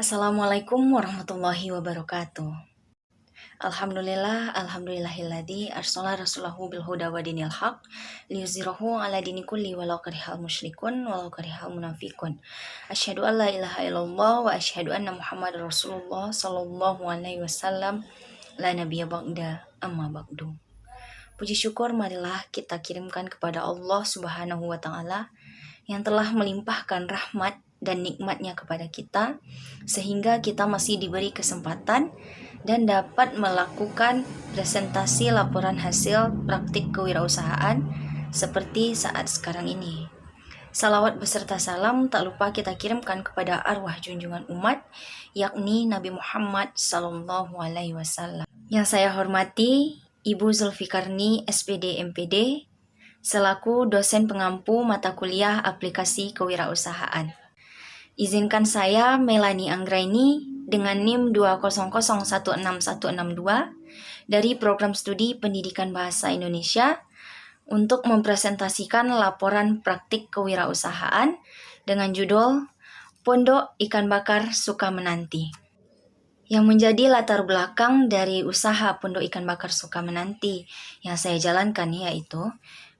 Assalamualaikum warahmatullahi wabarakatuh. Alhamdulillahilladzi arsala rasulahu bil huda wa dinil haq liyuzhirahu ala dini kulli walau karihal musyrikun walau karihal munafiqun. Asyhadu an la ilaha illallah wa asyhadu anna Muhammadar Rasulullah sallallahu alaihi wasallam la nabiyya ba'da amma ba'du. Puji syukur marilah kita kirimkan kepada Allah Subhanahu wa taala yang telah melimpahkan rahmat dan nikmatnya kepada kita, sehingga kita masih diberi kesempatan dan dapat melakukan presentasi laporan hasil praktik kewirausahaan seperti saat sekarang ini. Salawat beserta salam tak lupa kita kirimkan kepada arwah junjungan umat, yakni Nabi Muhammad Sallallahu Alaihi Wasallam. Yang saya hormati Ibu Zulfikarni SPD MPD, selaku dosen pengampu mata kuliah aplikasi kewirausahaan. Izinkan saya, Melanie Anggraini, dengan NIM 200161162 dari Program Studi Pendidikan Bahasa Indonesia untuk mempresentasikan laporan praktik kewirausahaan dengan judul Pondok Ikan Bakar Sukamenanti. Yang menjadi latar belakang dari usaha Pondok Ikan Bakar Sukamenanti yang saya jalankan yaitu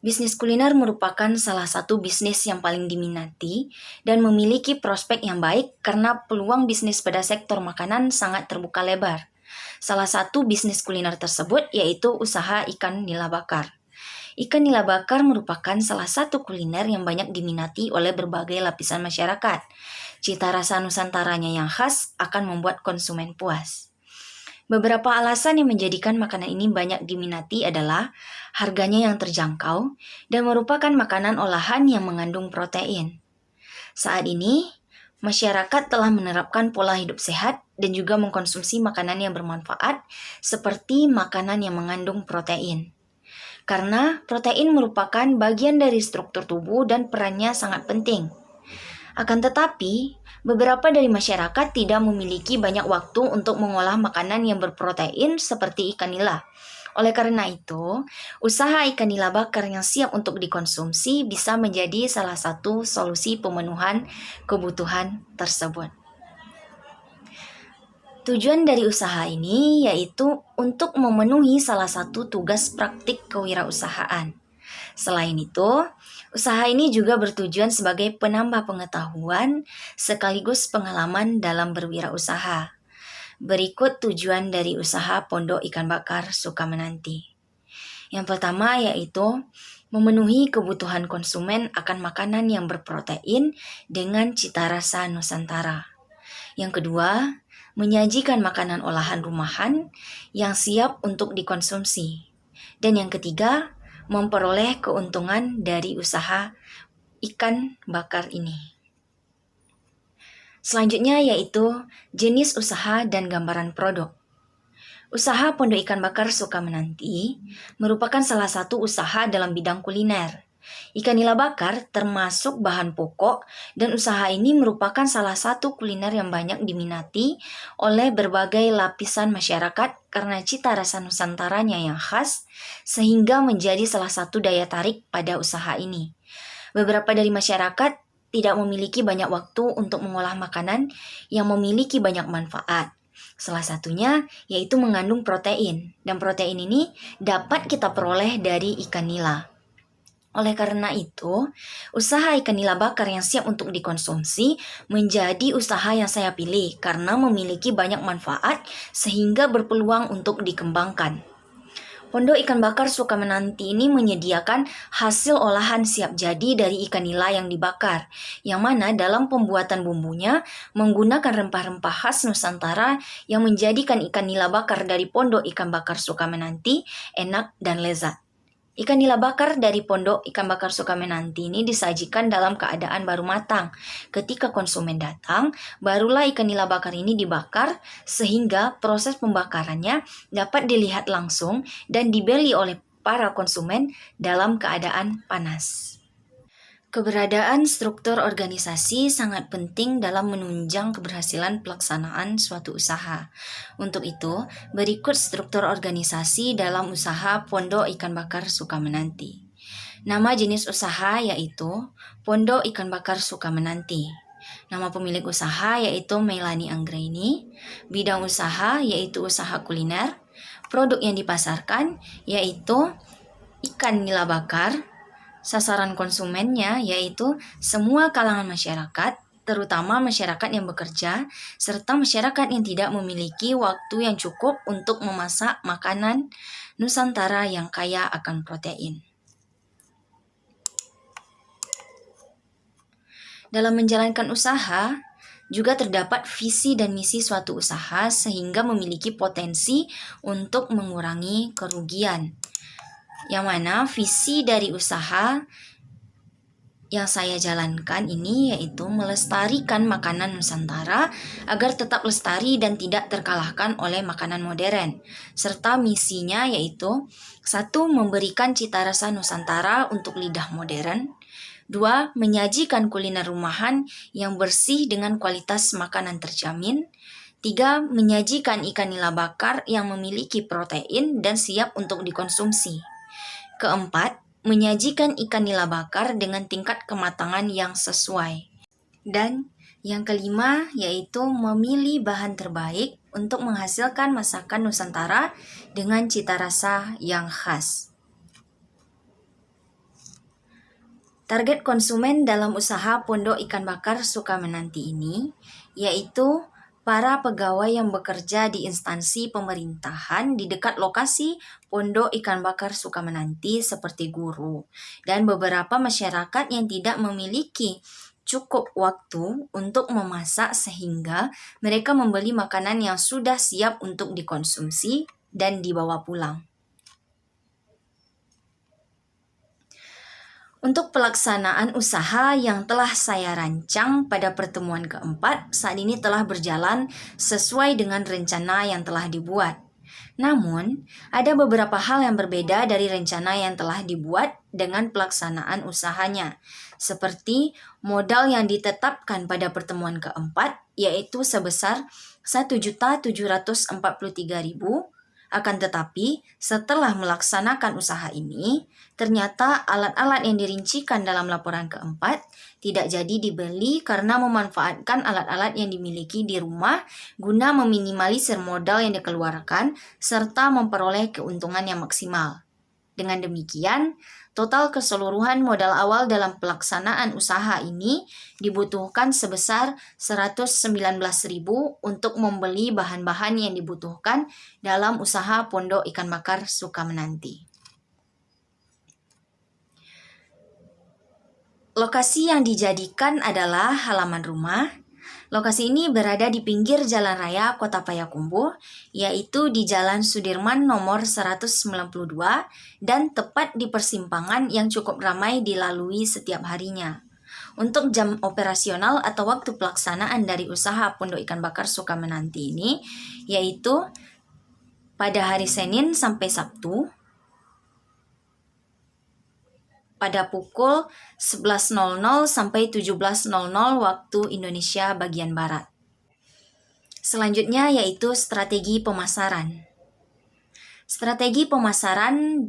bisnis kuliner merupakan salah satu bisnis yang paling diminati dan memiliki prospek yang baik karena peluang bisnis pada sektor makanan sangat terbuka lebar. Salah satu bisnis kuliner tersebut yaitu usaha ikan nila bakar. Ikan nila bakar merupakan salah satu kuliner yang banyak diminati oleh berbagai lapisan masyarakat. Cita rasa Nusantaranya yang khas akan membuat konsumen puas. Beberapa alasan yang menjadikan makanan ini banyak diminati adalah harganya yang terjangkau dan merupakan makanan olahan yang mengandung protein. Saat ini, masyarakat telah menerapkan pola hidup sehat dan juga mengkonsumsi makanan yang bermanfaat seperti makanan yang mengandung protein. Karena protein merupakan bagian dari struktur tubuh dan perannya sangat penting. Akan tetapi, beberapa dari masyarakat tidak memiliki banyak waktu untuk mengolah makanan yang berprotein seperti ikan nila. Oleh karena itu, usaha ikan nila bakar yang siap untuk dikonsumsi bisa menjadi salah satu solusi pemenuhan kebutuhan tersebut. Tujuan dari usaha ini yaitu untuk memenuhi salah satu tugas praktik kewirausahaan. Selain itu, usaha ini juga bertujuan sebagai penambah pengetahuan sekaligus pengalaman dalam berwirausaha. Berikut tujuan dari usaha Pondok Ikan Bakar Sukamenanti. Yang pertama yaitu memenuhi kebutuhan konsumen akan makanan yang berprotein dengan cita rasa Nusantara. Yang kedua, menyajikan makanan olahan rumahan yang siap untuk dikonsumsi. Dan yang ketiga, memperoleh keuntungan dari usaha ikan bakar ini. Selanjutnya yaitu jenis usaha dan gambaran produk. Usaha Pondok Ikan Bakar Sukamenanti merupakan salah satu usaha dalam bidang kuliner. Ikan nila bakar termasuk bahan pokok dan usaha ini merupakan salah satu kuliner yang banyak diminati oleh berbagai lapisan masyarakat karena cita rasa Nusantaranya yang khas sehingga menjadi salah satu daya tarik pada usaha ini. Beberapa dari masyarakat tidak memiliki banyak waktu untuk mengolah makanan yang memiliki banyak manfaat. Salah satunya yaitu mengandung protein dan protein ini dapat kita peroleh dari ikan nila. Oleh karena itu, usaha ikan nila bakar yang siap untuk dikonsumsi menjadi usaha yang saya pilih karena memiliki banyak manfaat sehingga berpeluang untuk dikembangkan. Pondok Ikan Bakar Sukamenanti ini menyediakan hasil olahan siap jadi dari ikan nila yang dibakar, yang mana dalam pembuatan bumbunya menggunakan rempah-rempah khas Nusantara yang menjadikan ikan nila bakar dari Pondok Ikan Bakar Sukamenanti enak dan lezat. Ikan nila bakar dari Pondok Ikan Bakar Sukamenanti ini disajikan dalam keadaan baru matang. Ketika konsumen datang, barulah ikan nila bakar ini dibakar sehingga proses pembakarannya dapat dilihat langsung dan dibeli oleh para konsumen dalam keadaan panas. Keberadaan struktur organisasi sangat penting dalam menunjang keberhasilan pelaksanaan suatu usaha. Untuk itu, berikut struktur organisasi dalam usaha Pondok Ikan Bakar Sukamenanti. Nama jenis usaha yaitu Pondok Ikan Bakar Sukamenanti. Nama pemilik usaha yaitu Melanie Anggraini. Bidang usaha yaitu usaha kuliner. Produk yang dipasarkan yaitu ikan nila bakar. Sasaran konsumennya yaitu semua kalangan masyarakat, terutama masyarakat yang bekerja, serta masyarakat yang tidak memiliki waktu yang cukup untuk memasak makanan Nusantara yang kaya akan protein. Dalam menjalankan usaha, juga terdapat visi dan misi suatu usaha sehingga memiliki potensi untuk mengurangi kerugian. Yang mana visi dari usaha yang saya jalankan ini yaitu melestarikan makanan Nusantara agar tetap lestari dan tidak terkalahkan oleh makanan modern. Serta misinya yaitu 1. Memberikan cita rasa Nusantara untuk lidah modern. 2. Menyajikan kuliner rumahan yang bersih dengan kualitas makanan terjamin. 3. Menyajikan ikan nila bakar yang memiliki protein dan siap untuk dikonsumsi. 4. Menyajikan ikan nila bakar dengan tingkat kematangan yang sesuai. Dan yang kelima yaitu memilih bahan terbaik untuk menghasilkan masakan Nusantara dengan cita rasa yang khas. Target konsumen dalam usaha Pondok Ikan Bakar Sukamenanti ini yaitu para pegawai yang bekerja di instansi pemerintahan di dekat lokasi Pondok Ikan Bakar Sukamenanti seperti guru dan beberapa masyarakat yang tidak memiliki cukup waktu untuk memasak sehingga mereka membeli makanan yang sudah siap untuk dikonsumsi dan dibawa pulang. Untuk pelaksanaan usaha yang telah saya rancang pada pertemuan keempat, saat ini telah berjalan sesuai dengan rencana yang telah dibuat. Namun, ada beberapa hal yang berbeda dari rencana yang telah dibuat dengan pelaksanaan usahanya, seperti modal yang ditetapkan pada pertemuan keempat, yaitu sebesar 1.743.000. Akan tetapi, setelah melaksanakan usaha ini, ternyata alat-alat yang dirincikan dalam laporan keempat tidak jadi dibeli karena memanfaatkan alat-alat yang dimiliki di rumah guna meminimalisir modal yang dikeluarkan serta memperoleh keuntungan yang maksimal. Dengan demikian, total keseluruhan modal awal dalam pelaksanaan usaha ini dibutuhkan sebesar 119.000 untuk membeli bahan-bahan yang dibutuhkan dalam usaha Pondok Ikan Bakar Sukamenanti. Lokasi yang dijadikan adalah halaman rumah. Lokasi ini berada di pinggir Jalan Raya Kota Payakumbuh, yaitu di Jalan Sudirman nomor 192 dan tepat di persimpangan yang cukup ramai dilalui setiap harinya. Untuk jam operasional atau waktu pelaksanaan dari usaha Pondok Ikan Bakar Sukamenanti ini, yaitu pada hari Senin sampai Sabtu, pada pukul 11.00 sampai 17.00 waktu Indonesia bagian Barat. Selanjutnya yaitu strategi pemasaran. Strategi pemasaran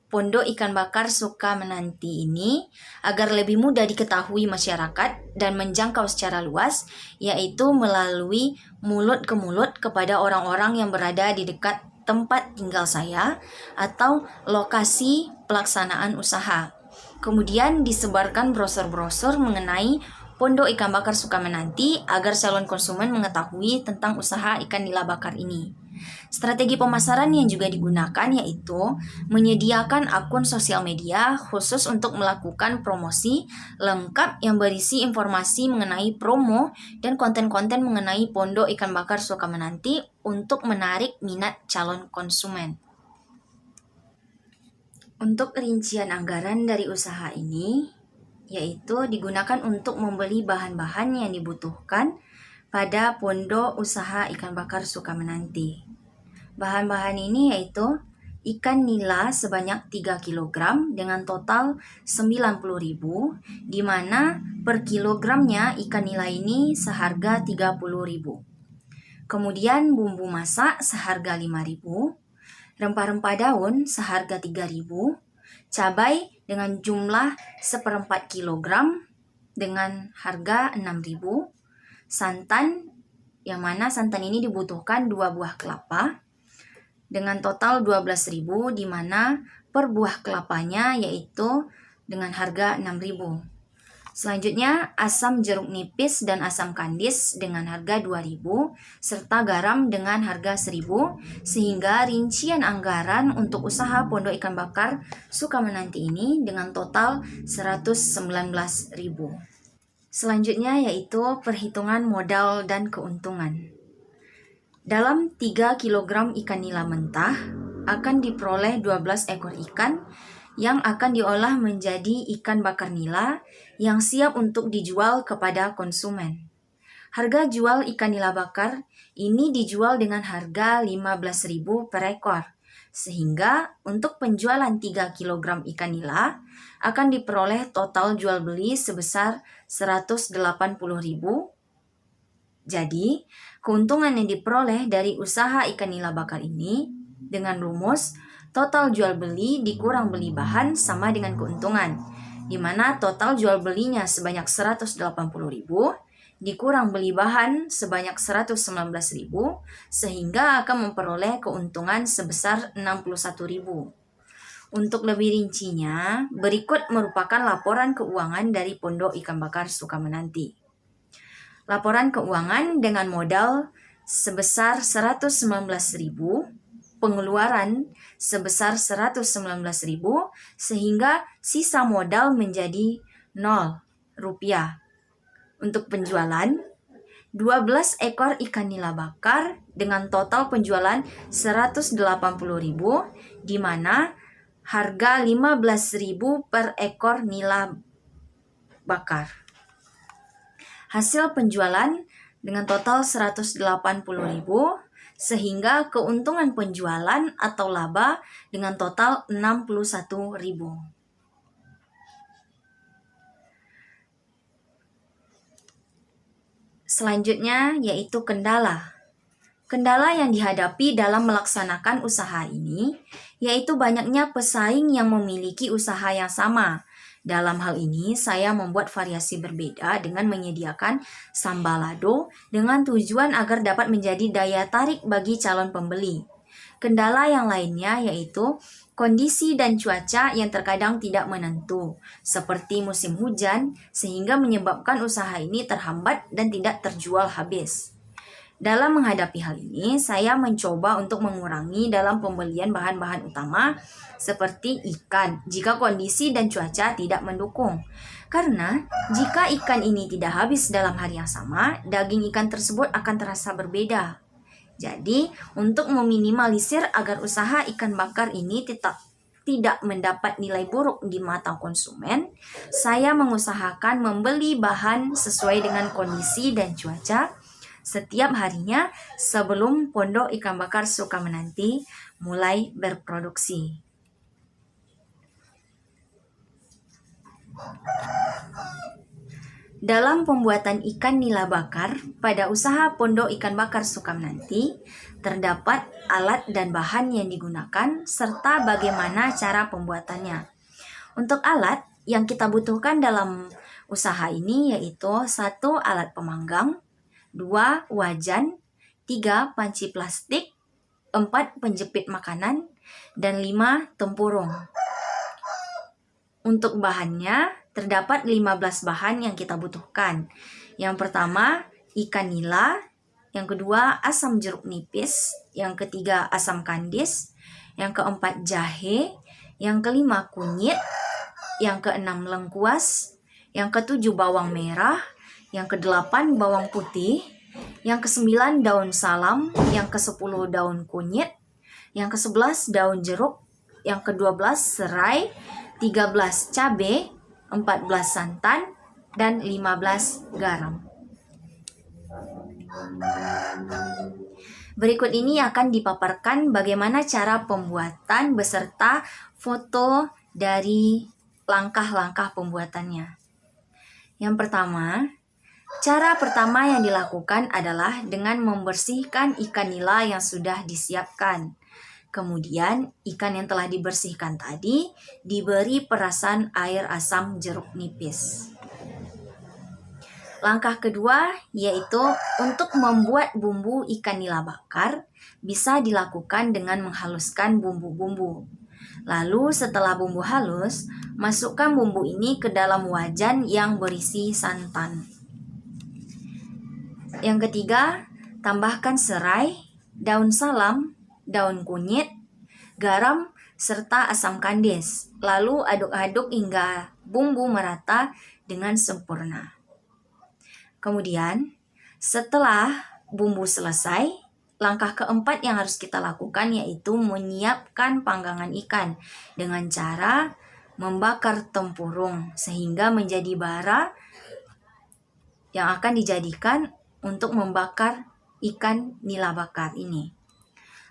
Pondok Ikan Bakar Sukamenanti ini agar lebih mudah diketahui masyarakat dan menjangkau secara luas, yaitu melalui mulut ke mulut kepada orang-orang yang berada di dekat tempat tinggal saya atau lokasi pelaksanaan usaha. Kemudian disebarkan brosur-brosur mengenai Pondok Ikan Bakar Sukamenanti agar calon konsumen mengetahui tentang usaha ikan nila bakar ini. Strategi pemasaran yang juga digunakan yaitu menyediakan akun sosial media khusus untuk melakukan promosi lengkap yang berisi informasi mengenai promo dan konten-konten mengenai Pondok Ikan Bakar Sukamenanti untuk menarik minat calon konsumen. Untuk rincian anggaran dari usaha ini, yaitu digunakan untuk membeli bahan-bahan yang dibutuhkan pada Pondok Usaha Ikan Bakar Sukamenanti. Bahan-bahan ini yaitu ikan nila sebanyak 3 kg dengan total 90.000, di mana per kilogramnya ikan nila ini seharga 30.000. Kemudian bumbu masak seharga 5.000. Rempah-rempah daun seharga 3.000, cabai dengan jumlah 1/4 kilogram, dengan harga 6.000. Santan, yang mana santan ini dibutuhkan 2 buah kelapa dengan total 12.000, di mana per buah kelapanya yaitu dengan harga 6.000. Selanjutnya asam jeruk nipis dan asam kandis dengan harga 2.000 serta garam dengan harga 1.000, sehingga rincian anggaran untuk usaha Pondok Ikan Bakar Sukamenanti ini dengan total 119.000. Selanjutnya yaitu perhitungan modal dan keuntungan. Dalam 3 kg ikan nila mentah akan diperoleh 12 ekor ikan yang akan diolah menjadi ikan bakar nila yang siap untuk dijual kepada konsumen. Harga jual ikan nila bakar ini dijual dengan harga 15.000 per ekor, sehingga untuk penjualan 3 kg ikan nila akan diperoleh total jual beli sebesar 180.000. Jadi, keuntungan yang diperoleh dari usaha ikan nila bakar ini dengan rumus total jual beli dikurang beli bahan sama dengan keuntungan, di mana total jual belinya sebanyak 180.000 dikurang beli bahan sebanyak 119.000, sehingga akan memperoleh keuntungan sebesar 61.000. Untuk lebih rincinya, berikut merupakan laporan keuangan dari Pondok Ikan Bakar Sukamenanti. Laporan keuangan dengan modal sebesar 119.000, pengeluaran sebesar 119.000, sehingga sisa modal menjadi 0 rupiah. Untuk penjualan 12 ekor ikan nila bakar dengan total penjualan 180.000, di mana harga 15.000 per ekor nila bakar. Hasil penjualan dengan total 180.000, sehingga keuntungan penjualan atau laba dengan total 61.000. Selanjutnya yaitu kendala. Kendala yang dihadapi dalam melaksanakan usaha ini yaitu banyaknya pesaing yang memiliki usaha yang sama. Dalam hal ini, saya membuat variasi berbeda dengan menyediakan sambalado dengan tujuan agar dapat menjadi daya tarik bagi calon pembeli. Kendala yang lainnya yaitu kondisi dan cuaca yang terkadang tidak menentu, seperti musim hujan, sehingga menyebabkan usaha ini terhambat dan tidak terjual habis. Dalam menghadapi hal ini, saya mencoba untuk mengurangi dalam pembelian bahan-bahan utama seperti ikan jika kondisi dan cuaca tidak mendukung. Karena jika ikan ini tidak habis dalam hari yang sama, daging ikan tersebut akan terasa berbeda. Jadi, untuk meminimalisir agar usaha ikan bakar ini tidak mendapat nilai buruk di mata konsumen, saya mengusahakan membeli bahan sesuai dengan kondisi dan cuaca setiap harinya sebelum Pondok Ikan Bakar Sukamenanti mulai berproduksi. Dalam pembuatan ikan nila bakar pada usaha Pondok Ikan Bakar Sukamenanti, terdapat alat dan bahan yang digunakan serta bagaimana cara pembuatannya. Untuk alat yang kita butuhkan dalam usaha ini yaitu 1 alat pemanggang, 2 wajan, 3 panci plastik, 4 penjepit makanan, dan 5 tempurung. Untuk bahannya, terdapat 15 bahan yang kita butuhkan. Yang pertama, ikan nila. Yang kedua, asam jeruk nipis. Yang ketiga, asam kandis. Yang keempat, jahe. Yang kelima, kunyit. Yang keenam, lengkuas. Yang ketujuh, bawang merah. Yang kedelapan, bawang putih. Yang kesembilan, daun salam. Yang kesepuluh, daun kunyit. Yang ke-11, daun jeruk. Yang ke-12, serai. 13, cabai. 14, santan. Dan 15, garam. Berikut ini akan dipaparkan bagaimana cara pembuatan beserta foto dari langkah-langkah pembuatannya. Yang pertama, cara pertama yang dilakukan adalah dengan membersihkan ikan nila yang sudah disiapkan. Kemudian, ikan yang telah dibersihkan tadi diberi perasan air asam jeruk nipis. Langkah kedua yaitu untuk membuat bumbu ikan nila bakar bisa dilakukan dengan menghaluskan bumbu-bumbu. Lalu setelah bumbu halus, masukkan bumbu ini ke dalam wajan yang berisi santan. Yang ketiga, tambahkan serai, daun salam, daun kunyit, garam, serta asam kandis. Lalu aduk-aduk hingga bumbu merata dengan sempurna. Kemudian, setelah bumbu selesai, langkah keempat yang harus kita lakukan yaitu menyiapkan panggangan ikan dengan cara membakar tempurung sehingga menjadi bara yang akan dijadikan untuk membakar ikan nila bakar ini.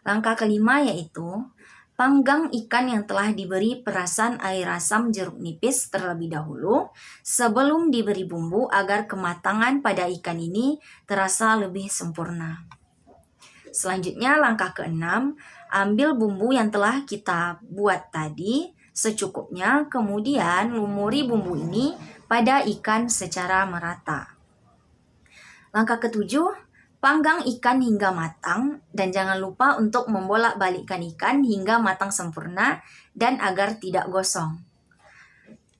Langkah kelima yaitu panggang ikan yang telah diberi perasan air asam jeruk nipis terlebih dahulu sebelum diberi bumbu agar kematangan pada ikan ini terasa lebih sempurna. Selanjutnya langkah keenam, ambil bumbu yang telah kita buat tadi secukupnya, kemudian lumuri bumbu ini pada ikan secara merata. Langkah ketujuh, panggang ikan hingga matang dan jangan lupa untuk membolak-balikkan ikan hingga matang sempurna dan agar tidak gosong.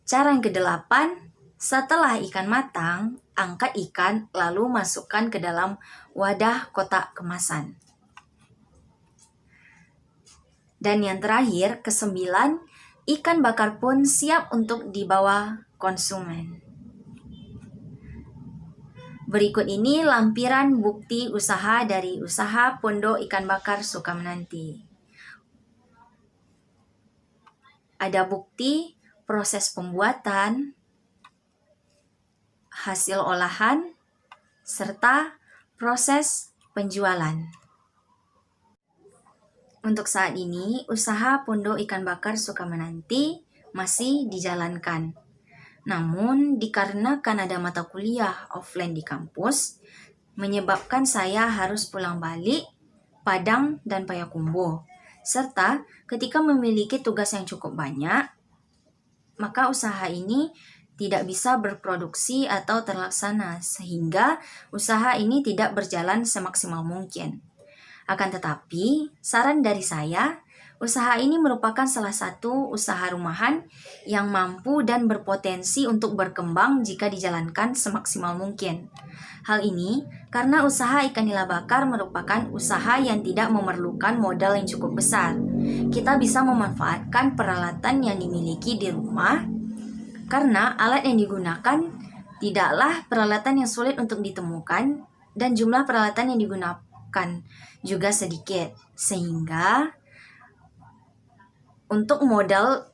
Cara yang kedelapan, setelah ikan matang, angkat ikan lalu masukkan ke dalam wadah kotak kemasan. Dan yang terakhir, kesembilan, ikan bakar pun siap untuk dibawa konsumen. Berikut ini lampiran bukti usaha dari usaha Pondok Ikan Bakar Sukamenanti. Ada bukti proses pembuatan, hasil olahan, serta proses penjualan. Untuk saat ini, usaha Pondok Ikan Bakar Sukamenanti masih dijalankan. Namun, dikarenakan ada mata kuliah offline di kampus, menyebabkan saya harus pulang balik Padang dan Payakumbuh. Serta ketika memiliki tugas yang cukup banyak, maka usaha ini tidak bisa berproduksi atau terlaksana, sehingga usaha ini tidak berjalan semaksimal mungkin. Akan tetapi, saran dari saya, usaha ini merupakan salah satu usaha rumahan yang mampu dan berpotensi untuk berkembang jika dijalankan semaksimal mungkin. Hal ini karena usaha ikan nila bakar merupakan usaha yang tidak memerlukan modal yang cukup besar. Kita bisa memanfaatkan peralatan yang dimiliki di rumah karena alat yang digunakan tidaklah peralatan yang sulit untuk ditemukan dan jumlah peralatan yang digunakan juga sedikit, sehingga untuk modal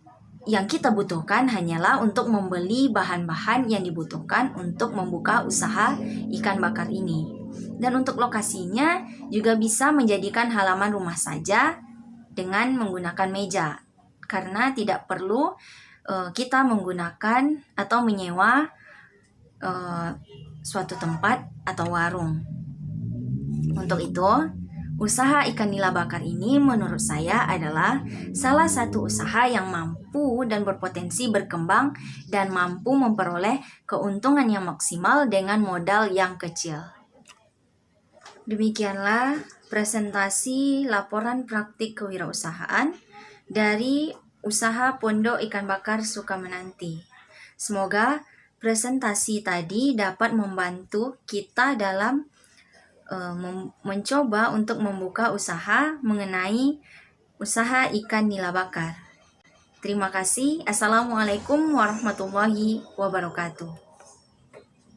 yang kita butuhkan hanyalah untuk membeli bahan-bahan yang dibutuhkan untuk membuka usaha ikan bakar ini. Dan untuk lokasinya juga bisa menjadikan halaman rumah saja dengan menggunakan meja, karena tidak perlu kita menggunakan atau menyewa suatu tempat atau warung. Untuk itu, usaha ikan nila bakar ini menurut saya adalah salah satu usaha yang mampu dan berpotensi berkembang dan mampu memperoleh keuntungan yang maksimal dengan modal yang kecil. Demikianlah presentasi laporan praktik kewirausahaan dari usaha Pondok Ikan Bakar Sukamenanti. Semoga presentasi tadi dapat membantu kita dalam mencoba untuk membuka usaha mengenai usaha ikan nila bakar. Terima kasih. Assalamualaikum warahmatullahi wabarakatuh.